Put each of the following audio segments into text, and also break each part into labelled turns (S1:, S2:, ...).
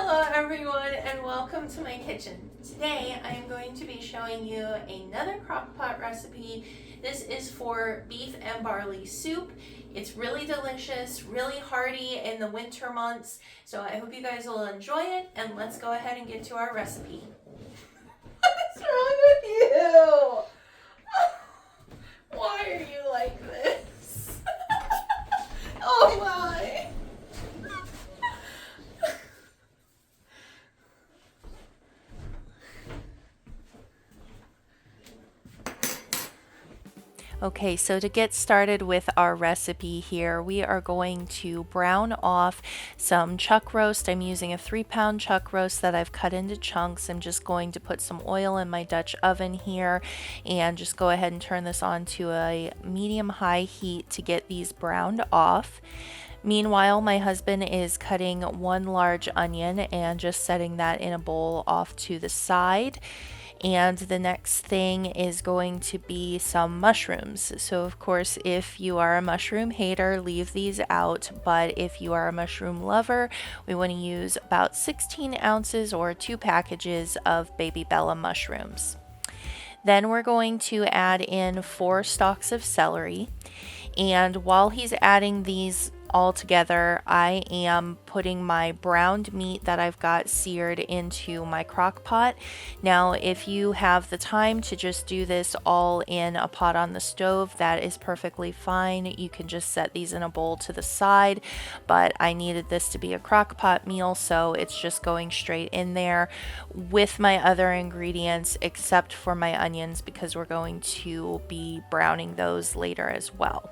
S1: Hello everyone and welcome to my kitchen. Today I am going to be showing you another crock pot recipe. This is for beef and barley soup. It's really delicious, really hearty in the winter months, so I hope you guys will enjoy it, and let's go ahead and get to our recipe. What's wrong with you? Why are you like this? Oh my! Okay, so to get started with our recipe here, we are going to brown off some chuck roast. I'm using a 3-pound chuck roast that I've cut into chunks. I'm just going to put some oil in my Dutch oven here and just go ahead and turn this on to a medium-high heat to get these browned off. Meanwhile, my husband is cutting 1 large onion and just setting that in a bowl off to the side. And the next thing is going to be some mushrooms. So of course, if you are a mushroom hater, leave these out. But if you are a mushroom lover, we want to use about 16 ounces or 2 packages of baby Bella mushrooms. Then we're going to add in 4 stalks of celery. And while he's adding these all together, I am putting my browned meat that I've got seared into my crock pot. Now, if you have the time to just do this all in a pot on the stove, that is perfectly fine. You can just set these in a bowl to the side, but I needed this to be a crock pot meal, so it's just going straight in there with my other ingredients, except for my onions, because we're going to be browning those later as well.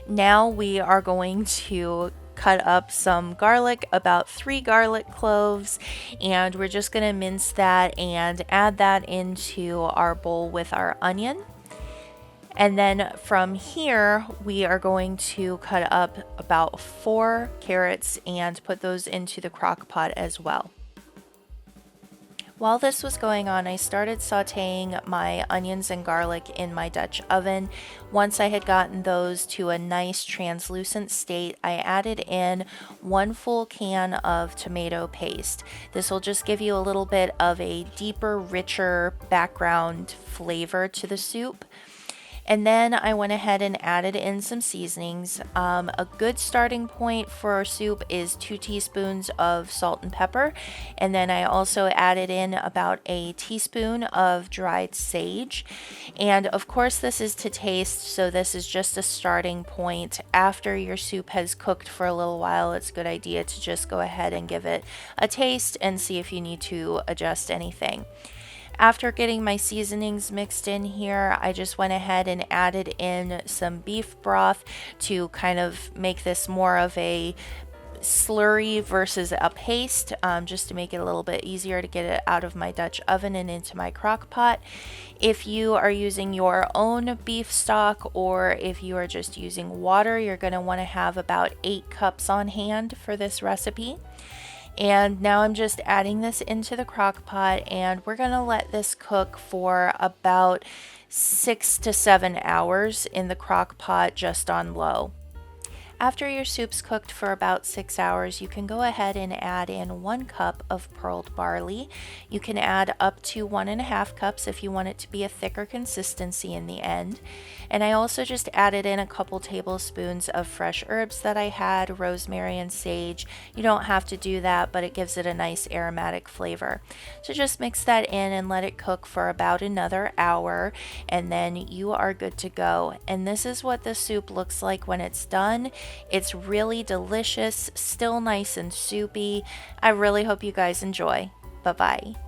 S1: Now we are going to cut up some garlic, about 3 garlic cloves, and we're just going to mince that and add that into our bowl with our onion. And then from here, we are going to cut up about 4 carrots and put those into the crock pot as well. While this was going on, I started sauteing my onions and garlic in my Dutch oven. Once I had gotten those to a nice translucent state, I added in 1 full can of tomato paste. This will just give you a little bit of a deeper, richer background flavor to the soup. And then I went ahead and added in some seasonings. A good starting point for our soup is 2 teaspoons of salt and pepper. And then I also added in about a teaspoon of dried sage. And of course, this is to taste, so this is just a starting point. After your soup has cooked for a little while, it's a good idea to just go ahead and give it a taste and see if you need to adjust anything. After getting my seasonings mixed in here, I just went ahead and added in some beef broth to kind of make this more of a slurry versus a paste, just to make it a little bit easier to get it out of my Dutch oven and into my crock pot. If you are using your own beef stock, or if you are just using water, you're going to want to have about 8 cups on hand for this recipe. And now I'm just adding this into the crock pot, and we're going to let this cook for about 6 to 7 hours in the crock pot just on low. After your soup's cooked for about 6 hours, you can go ahead and add in 1 cup of pearled barley. You can add up to 1.5 cups if you want it to be a thicker consistency in the end. And I also just added in a couple tablespoons of fresh herbs that I had, rosemary and sage. You don't have to do that, but it gives it a nice aromatic flavor. So just mix that in and let it cook for about another hour, and then you are good to go. And this is what the soup looks like when it's done. It's really delicious, still nice and soupy. I really hope you guys enjoy. Bye-bye.